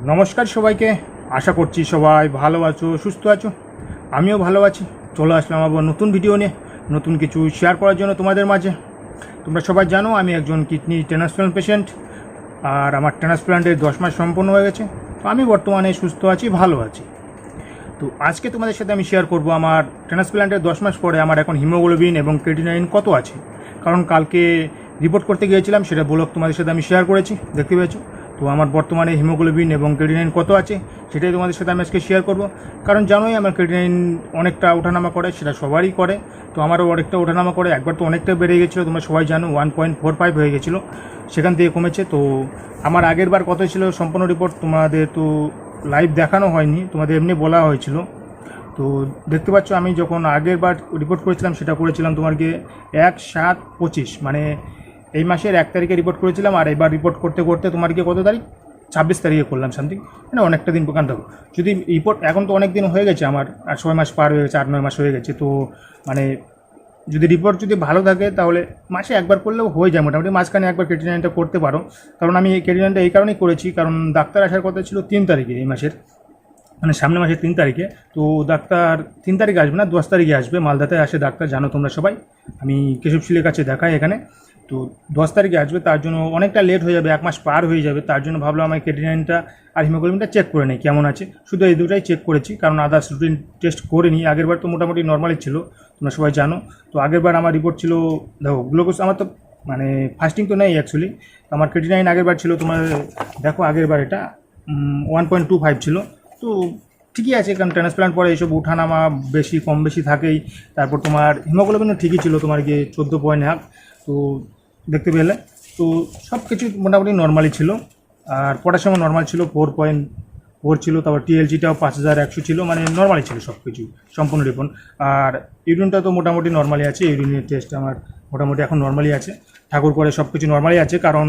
নমস্কার সবাইকে। আশা করছি সবাই ভালো আছো, সুস্থ আছো। আমিও ভালো আছি। চলে আসলাম আবার নতুন ভিডিও নিয়ে, নতুন কিছু শেয়ার করার জন্য তোমাদের মাঝে। তোমরা সবাই জানো আমি একজন কিডনি ট্রান্সপ্লান্ট পেশেন্ট, আর আমার ট্রান্সপ্লান্টের 10 মাস সম্পন্ন হয়ে গেছে। তো আমি বর্তমানে সুস্থ আছি, ভালো আছি। তো আজকে তোমাদের সাথে আমি শেয়ার করব আমার ট্রান্সপ্লান্টের 10 মাস পরে আমার এখন হিমোগ্লোবিন এবং ক্রিয়েটিনিন কত আছে। কারণ কালকে রিপোর্ট করতে গিয়েছিলাম, সেটা ব্লগ তোমাদের সাথে আমি শেয়ার করেছি, দেখতে পেয়েছো। তো আমার বর্তমানে হিমোগ্লোবিন এবং ক্রিয়েটিনিন কত আছে সেটাই তোমাদের সাথে আমি আজকে শেয়ার করব। কারণ জানোই আমার ক্রিয়েটিনিন অনেকটা ওঠানামা করে, সেটা সবারই করে। তো আমারও অনেকটা ওঠানামা করে, একবার তো অনেকটা বেড়ে গেছিলো, তোমরা সবাই জানো 1.45 হয়ে গেছিলো, সেখান থেকে কমেছে। তো আমার আগের বার কত ছিল সম্পূর্ণ রিপোর্ট তোমাদের তো লাইভ দেখানো হয়নি, তোমাদের এমনি বলা হয়েছিল। তো দেখতে পাচ্ছ আমি যখন আগের বার রিপোর্ট করেছিলাম সেটা করেছিলাম তোমাকে 1/7/25, মানে এই মাসের 1 তারিখে রিপোর্ট করেছিলাম। আর এবার রিপোর্ট করতে করতে তোমাকে কত তারিখ, 26 তারিখে করলাম সামথিং, মানে অনেকটা দিন কান থাকো। যদি রিপোর্ট এখন তো অনেক দিন হয়ে গেছে আমার, আর 6 মাস পার হয়ে গেছে, 8-9 মাস হয়ে গেছে। তো মানে যদি রিপোর্ট যদি ভালো থাকে তাহলে মাসে একবার করলেও হয়ে যায় মোটামুটি। মাঝখানে একবার ক্রিয়েটিনিনটা করতে পারো। কারণ আমি এই ক্রিয়েটিনিনটা এই কারণেই করেছি, কারণ ডাক্তার আসার কথা ছিল 3 তারিখে এই মাসের, মানে সামনের মাসের 3 তারিখে। তো ডাক্তার 3 তারিখে আসবে না, 10 তারিখে আসবে। মালদাতে আসে ডাক্তার, জানো তোমরা সবাই। আমি কেশবশিলের কাছে দেখাই এখানে। তো 10 তারিখে আসবে, তার জন্য অনেকটা লেট হয়ে যাবে, 1 মাস পার হয়ে যাবে। তার জন্য ভাবলাম আমি ক্রিয়েটিনিনটা আর হিমোগ্লোবিনটা চেক করে নিই কেমন আছে। শুধু এই দুটাই চেক করেছি, কারণ আদার্স রুটিন টেস্ট করিনি। আগেরবার তো মোটামুটি নর্মালই ছিল, তোমরা সবাই জানো। তো আগেরবার আমার রিপোর্ট ছিল, দেখো গ্লুকোজ আমার তো মানে ফাস্টিং তো নেই অ্যাকচুয়ালি। আমার ক্রিয়েটিনিন আগেরবার ছিল তোমার, দেখো আগেরবার এটা 1.25 ছিল। তো ঠিকই আছে, কারণ ট্রান্সপ্লান্ট পরে এইসব উঠানামা বেশি কম বেশি থাকেই। তারপর তোমার হিমোগ্লোবিনও ঠিকই ছিল, তোমার গিয়ে 14.1। তো দেখতে পেলে তো সব কিছু মোটামুটি নর্মালি ছিল। আর পটাশিয়ামও নর্মাল ছিল, 4.4 ছিল। তারপর টিএলজিটাও 5100 ছিল, মানে নর্মালি ছিল সব কিছু সম্পূর্ণ রিপোর্ট। আর ইউরিনটা তো মোটামুটি নর্মালি আছে, ইউরিনের টেস্ট আমার মোটামুটি এখন নর্মালি আছে। ঠাকুর করে সব কিছু নর্মালি আছে। কারণ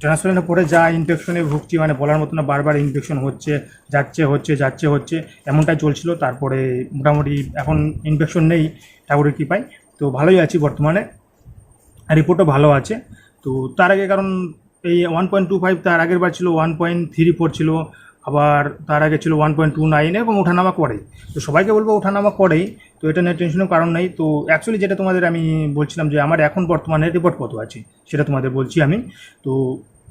ট্রান্সপ্লান্টের পরে যা ইনফেকশনে ভুগছি, মানে বলার মতো না, বারবার ইনফেকশন হচ্ছে, যাচ্ছে এমনটাই চলছিল। তারপরে মোটামুটি এখন ইনফেকশন নেই ঠাকুরের কৃপায়। তো ভালোই আছি বর্তমানে, রিপোর্টও ভালো আছে। তো তার আগে কারণ এই 1.25, তার আগের বার ছিল 1.34 ছিল, আবার তার আগে ছিল 1.29, এরকম ওঠানামা করে। তো সবাইকে বলবো ওঠানামা করেই, তো এটা নিয়ে টেনশনের কারণ নেই। তো অ্যাকচুয়ালি যেটা তোমাদের আমি বলছিলাম যে আমার এখন বর্তমানে রিপোর্ট কত আছে সেটা তোমাদের বলছি আমি। তো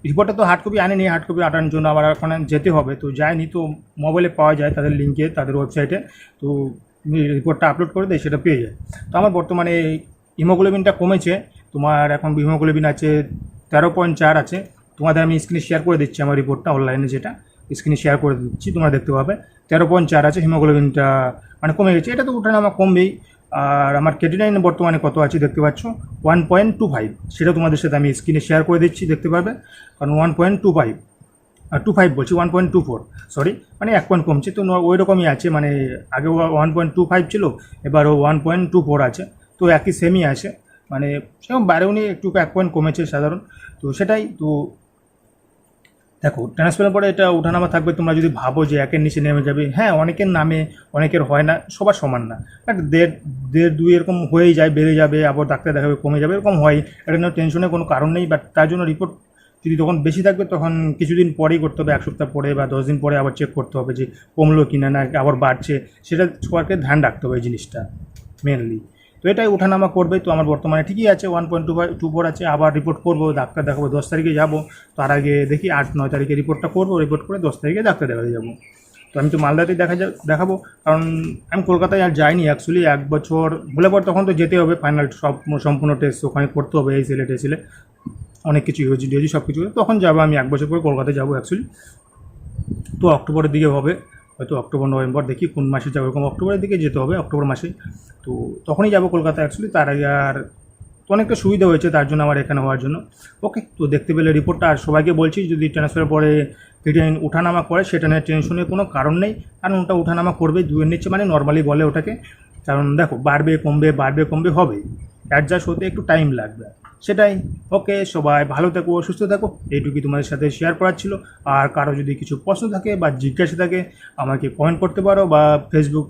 রিপোর্টটা তো হার্ড কপি আনেনি, হার্ড কপি আনার জন্য আবার এখন যেতে হবে। তো যায়নি, তো মোবাইলে পাওয়া যায় তাদের লিঙ্কে, তাদের ওয়েবসাইটে। তো রিপোর্টটা আপলোড করে দেয়, সেটা পেয়ে যায়। তো আমার বর্তমানে হিমোগ্লোবিনটা কমেছে। তোমার এখন হিমোগ্লোবিন আছে 13.4 আছে। তোমাদের আমি স্ক্রিনে শেয়ার করে দিচ্ছি আমার রিপোর্টটা, অনলাইনে যেটা স্ক্রিনে শেয়ার করে দিচ্ছি, তোমরা দেখতে পাবে। 13.4 আছে হিমোগ্লোবিনটা, মানে কমে গেছে। এটা তো ওঠানামা কমবেই। আর আমার ক্রিয়েটিনিন বর্তমানে কত আছে দেখতে পাচ্ছ, 1.25। সেটা তোমাদের সাথে আমি স্ক্রিনে শেয়ার করে দিচ্ছি, দেখতে পাবে। কারণ 1.25, 25 বলছি, 1.24, সরি, মানে 1 পয়েন্ট কমছে। তো ওই রকমই আছে, মানে আগে 1.25 ছিল, এবারও 1.24 আছে। তো একই সেমই আছে, মানে সেরকম বাড়েও নি, একটু 1 পয়েন্ট কমেছে সাধারণ। তো সেটাই। তো দেখো ট্রান্সফারের পরে এটা ওঠানামা থাকবে। তোমরা যদি ভাবো যে একের নিচে নেমে যাবে, হ্যাঁ অনেকের নামে, অনেকের হয় না, সবার সমান না। বাট দেড় দুই এরকম হয়েই যায়, বেড়ে যাবে, আবার ডাক্তার দেখাবে কমে যাবে, এরকম হয়। এটা নিয়ে টেনশনের কোনো কারণ নেই। বাট তার জন্য রিপোর্ট যদি তখন বেশি থাকবে, তখন কিছুদিন পরেই করতে হবে, 1 সপ্তাহ পরে বা 10 দিন পরে আবার চেক করতে হবে যে কমলো কি না, না আবার বাড়ছে। সেটা সবাইকে ধ্যান রাখতে হবে এই জিনিসটা মেনলি। তো এটাই ওঠানামা করবে। তো আমার বর্তমানে ঠিকই আছে, 1.24 আছে। আবার রিপোর্ট করবো, ডাক্তার দেখাবো, 10 তারিখে যাবো। তার আগে দেখি 8-9 তারিখে রিপোর্টটা করবো, রিপোর্ট করে 10 তারিখে ডাক্তার দেখাতে যাবো। তো আমি তো মালদাতেই দেখাবো। কারণ আমি কলকাতায় আর যাইনি অ্যাকচুয়ালি, 1 বছর বলে পর তখন তো যেতে হবে, ফাইনাল সব সম্পূর্ণ টেস্ট ওখানে করতে হবে, এই টেসিলে অনেক কিছু ইউজি সব কিছু। তখন যাবো আমি 1 বছর পরে কলকাতায় যাবো অ্যাকচুয়ালি। তো অক্টোবরের দিকে হবে, হয়তো অক্টোবর নভেম্বর, দেখি কোন মাসে যাবো। এরকম অক্টোবরের দিকে যেতে হবে, অক্টোবর মাসে। তো তখনই যাবো কলকাতা অ্যাকচুয়ালি। তার আগে আর তো অনেকটা সুবিধা হয়েছে তার জন্য আমার এখানে হওয়ার জন্য। ওকে, তো দেখতে পেলে রিপোর্টটা। আর সবাইকে বলছি যদি ট্রান্সফারের পরে ক্রিয়েটিনিন ওঠানামা করে, সেটা নিয়ে টেনশনের কোনো কারণ নেই। কারণ ওটা ওঠানামা করবে 2-এর নিচে, মানে নর্মালি বলে ওটাকে। কারণ দেখো বাড়বে কমবে হবে, অ্যাডজাস্ট হতে একটু টাইম লাগবে, সেটাই। ওকে, সবাই ভালো থাকো, সুস্থ থাকো, এইটুকুই তোমাদের সাথে শেয়ার করার ছিল। আর কারো যদি কিছু প্রশ্ন থাকে বা জিজ্ঞাসা থাকে, আমাকে কমেন্ট করতে পারো, বা ফেসবুক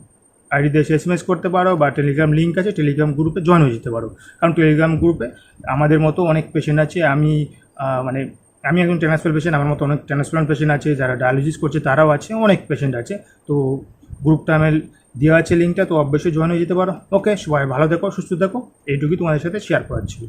আইডিতে SMS করতে পারো, বা টেলিগ্রাম লিঙ্ক আছে, টেলিগ্রাম গ্রুপে জয়েন হয়ে যেতে পারো। কারণ টেলিগ্রাম গ্রুপে আমাদের মতো অনেক পেশেন্ট আছে। আমি মানে আমি একজন ট্রান্সপ্লান্ট পেশেন্ট, আমার মতো অনেক ট্রান্সপ্লান্ট পেশেন্ট আছে, যারা ডায়ালিসিস করছে তারাও আছে, অনেক পেশেন্ট আছে। তো গ্রুপটা আমার দেওয়া আছে লিঙ্কটা, তো অবশ্যই জয়েন হয়ে যেতে পারো। ওকে, সবাই ভালো দেখো, সুস্থ দেখো, এইটুকুই তোমাদের সাথে শেয়ার করার ছিল।